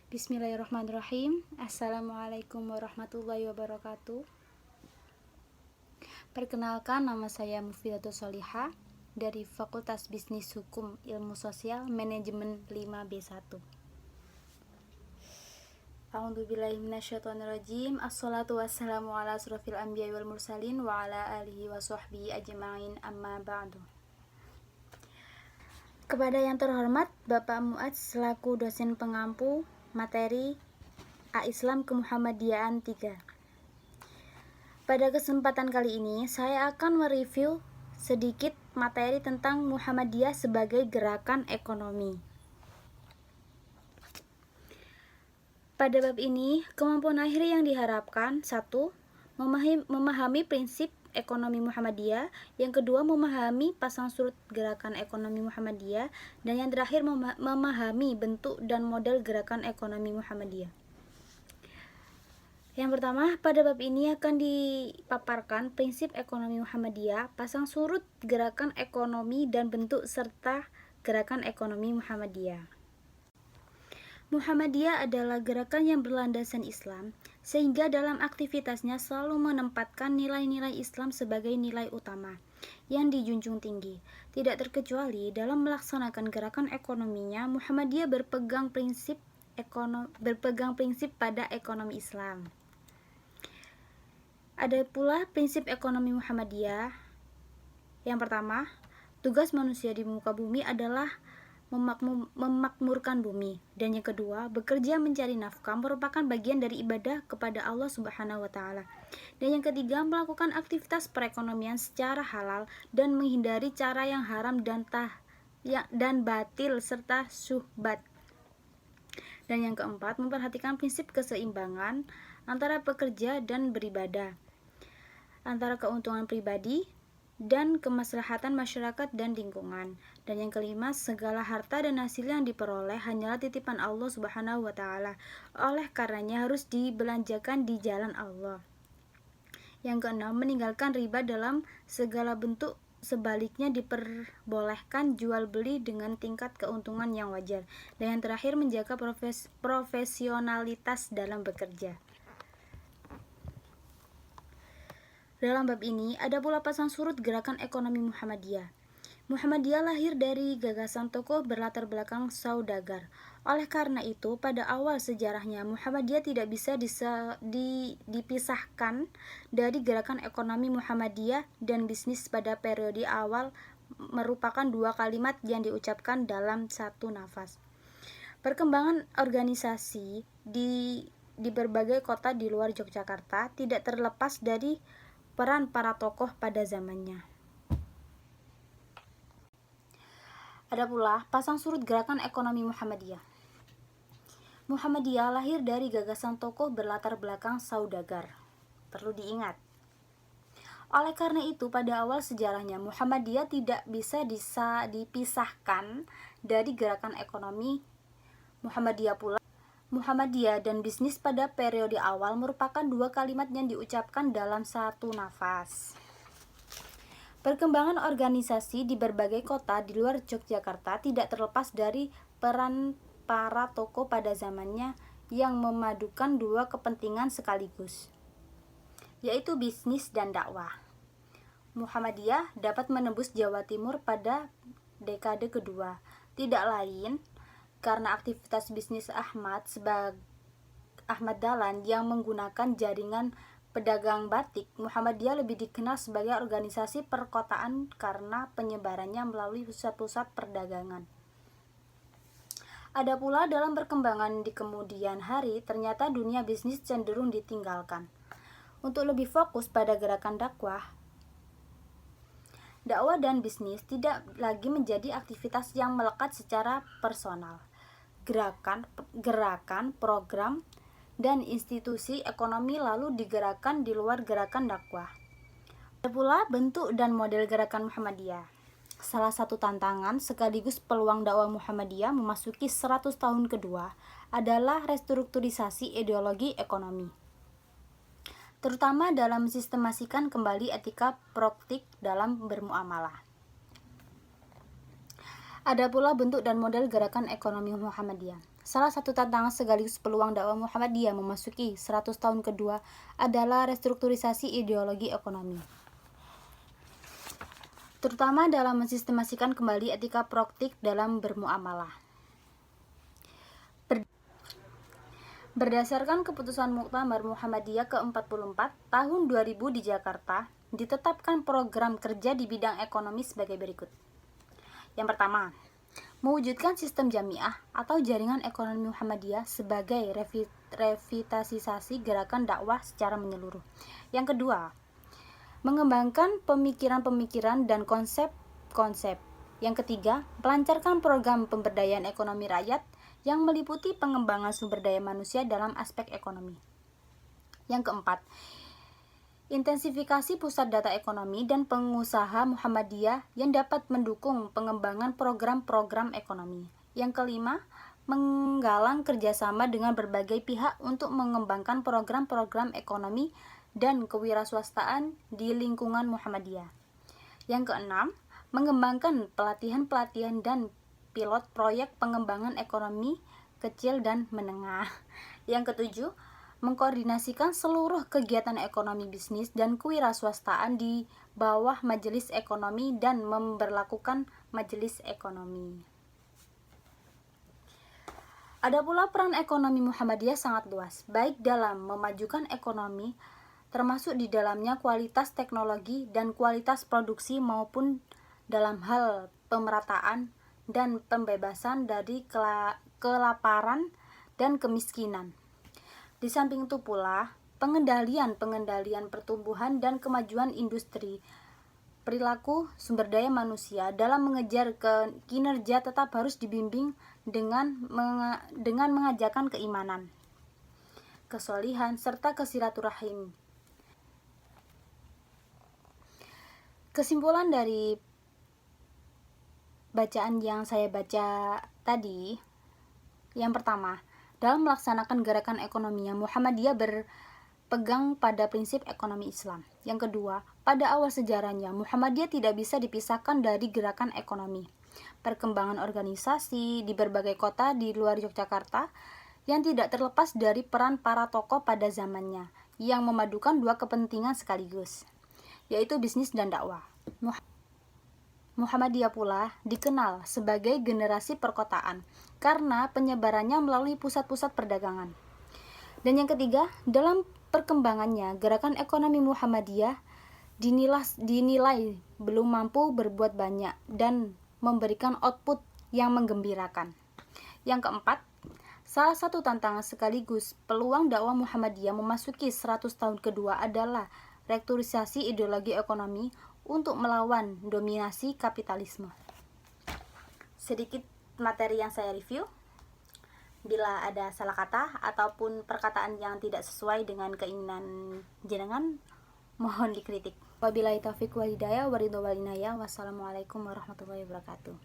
Bismillahirrahmanirrahim. Assalamualaikum warahmatullahi wabarakatuh. Perkenalkan, nama saya Mufidatul Solihah dari Fakultas Bisnis Hukum Ilmu Sosial Manajemen 5B1. A'udzubillahi minasyaitonirrajim. Assalatu wassalamu ala asrofil anbiya'i wal mursalin wa ala alihi wa sahbihi ajma'in, amma ba'du. Kepada yang terhormat Bapak Muad selaku dosen pengampu materi A-Islam Kemuhammadiyaan 3. Pada kesempatan kali ini saya akan mereview sedikit materi tentang Muhammadiyah sebagai gerakan ekonomi. Pada bab ini, kemampuan akhir yang diharapkan: 1. Memahami prinsip ekonomi Muhammadiyah, yang kedua memahami pasang surut gerakan ekonomi Muhammadiyah, dan yang terakhir memahami bentuk dan model gerakan ekonomi Muhammadiyah. Yang pertama, pada bab ini akan dipaparkan prinsip ekonomi Muhammadiyah, pasang surut gerakan ekonomi, dan bentuk serta gerakan ekonomi Muhammadiyah. Muhammadiyah adalah gerakan yang berlandasan Islam, sehingga dalam aktivitasnya selalu menempatkan nilai-nilai Islam sebagai nilai utama yang dijunjung tinggi. Tidak terkecuali dalam melaksanakan gerakan ekonominya, Muhammadiyah berpegang prinsip pada ekonomi Islam. Ada pula prinsip ekonomi Muhammadiyah. Yang pertama, tugas manusia di muka bumi adalah memakmurkan bumi, dan yang kedua, bekerja mencari nafkah merupakan bagian dari ibadah kepada Allah Subhanahu wa taala. Dan yang ketiga, melakukan aktivitas perekonomian secara halal dan menghindari cara yang haram dan batil serta syubhat. Dan yang keempat, memperhatikan prinsip keseimbangan antara bekerja dan beribadah, antara keuntungan pribadi dan kemaslahatan masyarakat dan lingkungan. Dan yang kelima, segala harta dan hasil yang diperoleh hanyalah titipan Allah Subhanahu wa taala. Oleh karenanya harus dibelanjakan di jalan Allah. Yang keenam, meninggalkan riba dalam segala bentuk, sebaliknya diperbolehkan jual beli dengan tingkat keuntungan yang wajar. Dan yang terakhir, menjaga profesionalitas dalam bekerja. Dalam bab ini ada pula pasang surut gerakan ekonomi Muhammadiyah. Muhammadiyah lahir dari gagasan tokoh berlatar belakang saudagar. Oleh karena itu, pada awal sejarahnya Muhammadiyah tidak bisa dipisahkan dari gerakan ekonomi Muhammadiyah dan bisnis pada periode awal merupakan dua kalimat yang diucapkan dalam satu nafas. Perkembangan organisasi di berbagai kota di luar Yogyakarta tidak terlepas dari peran para tokoh pada zamannya. Ada pula pasang surut gerakan ekonomi Muhammadiyah. Muhammadiyah lahir dari gagasan tokoh berlatar belakang saudagar. Perlu diingat. Oleh karena itu, pada awal sejarahnya Muhammadiyah tidak bisa dipisahkan dari gerakan ekonomi Muhammadiyah pula. Muhammadiyah dan bisnis pada periode awal merupakan dua kalimat yang diucapkan dalam satu nafas. Perkembangan organisasi di berbagai kota di luar Yogyakarta tidak terlepas dari peran para tokoh pada zamannya yang memadukan dua kepentingan sekaligus, yaitu bisnis dan dakwah. Muhammadiyah dapat menembus Jawa Timur pada dekade kedua, tidak lain karena aktivitas bisnis Ahmad Dahlan yang menggunakan jaringan pedagang batik. Muhammadiyah lebih dikenal sebagai organisasi perkotaan karena penyebarannya melalui pusat-pusat perdagangan. Ada pula dalam perkembangan di kemudian hari, ternyata dunia bisnis cenderung ditinggalkan untuk lebih fokus pada gerakan dakwah dan bisnis tidak lagi menjadi aktivitas yang melekat secara personal. Gerakan, program, dan institusi ekonomi lalu digerakkan di luar gerakan dakwah. Ada pula bentuk dan model gerakan Muhammadiyah. Salah satu tantangan sekaligus peluang dakwah Muhammadiyah memasuki 100 tahun kedua adalah restrukturisasi ideologi ekonomi, terutama dalam mensistemasikan kembali etika praktik dalam bermuamalah. Ada pula bentuk dan model gerakan ekonomi Muhammadiyah. Salah satu tantangan sekaligus peluang dakwah Muhammadiyah memasuki 100 tahun kedua adalah restrukturisasi ideologi ekonomi, terutama dalam mensistemasikan kembali etika praktik dalam bermuamalah. Berdasarkan keputusan Muktamar Muhammadiyah ke-44 tahun 2000 di Jakarta, ditetapkan program kerja di bidang ekonomi sebagai berikut. Yang pertama, mewujudkan sistem jamiah atau jaringan ekonomi Muhammadiyah sebagai revitalisasi gerakan dakwah secara menyeluruh. Yang kedua, mengembangkan pemikiran-pemikiran dan konsep-konsep. Yang ketiga, melancarkan program pemberdayaan ekonomi rakyat yang meliputi pengembangan sumber daya manusia dalam aspek ekonomi. Yang keempat, intensifikasi pusat data ekonomi dan pengusaha Muhammadiyah yang dapat mendukung pengembangan program-program ekonomi. Yang kelima, menggalang kerjasama dengan berbagai pihak untuk mengembangkan program-program ekonomi dan kewirausahaan di lingkungan Muhammadiyah. Yang keenam, mengembangkan pelatihan-pelatihan dan pilot proyek pengembangan ekonomi kecil dan menengah. Yang ketujuh, mengkoordinasikan seluruh kegiatan ekonomi bisnis dan kewirausahaan di bawah majelis ekonomi dan memberlakukan majelis ekonomi. Ada pula peran ekonomi Muhammadiyah sangat luas, baik dalam memajukan ekonomi, termasuk di dalamnya kualitas teknologi dan kualitas produksi maupun dalam hal pemerataan dan pembebasan dari kelaparan dan kemiskinan. Di samping itu pula, pengendalian pertumbuhan dan kemajuan industri, perilaku sumber daya manusia dalam mengejar kinerja tetap harus dibimbing dengan mengajarkan keimanan, kesolihan, serta kesilaturahim. Kesimpulan dari bacaan yang saya baca tadi, yang pertama, dalam melaksanakan gerakan ekonominya, Muhammadiyah berpegang pada prinsip ekonomi Islam. Yang kedua, pada awal sejarahnya, Muhammadiyah tidak bisa dipisahkan dari gerakan ekonomi. Perkembangan organisasi di berbagai kota di luar Yogyakarta yang tidak terlepas dari peran para tokoh pada zamannya, yang memadukan dua kepentingan sekaligus, yaitu bisnis dan dakwah. Muhammadiyah pula dikenal sebagai generasi perkotaan karena penyebarannya melalui pusat-pusat perdagangan. Dan yang ketiga, dalam perkembangannya, gerakan ekonomi Muhammadiyah dinilai belum mampu berbuat banyak dan memberikan output yang menggembirakan. Yang keempat, salah satu tantangan sekaligus peluang dakwah Muhammadiyah memasuki 100 tahun kedua adalah restrukturisasi ideologi ekonomi untuk melawan dominasi kapitalisme. Sedikit materi yang saya review. Bila ada salah kata ataupun perkataan yang tidak sesuai dengan keinginan jenengan, mohon dikritik. Wabillahi taufiq wal hidayah wa ridho wal inayah. Wassalamualaikum warahmatullahi wabarakatuh.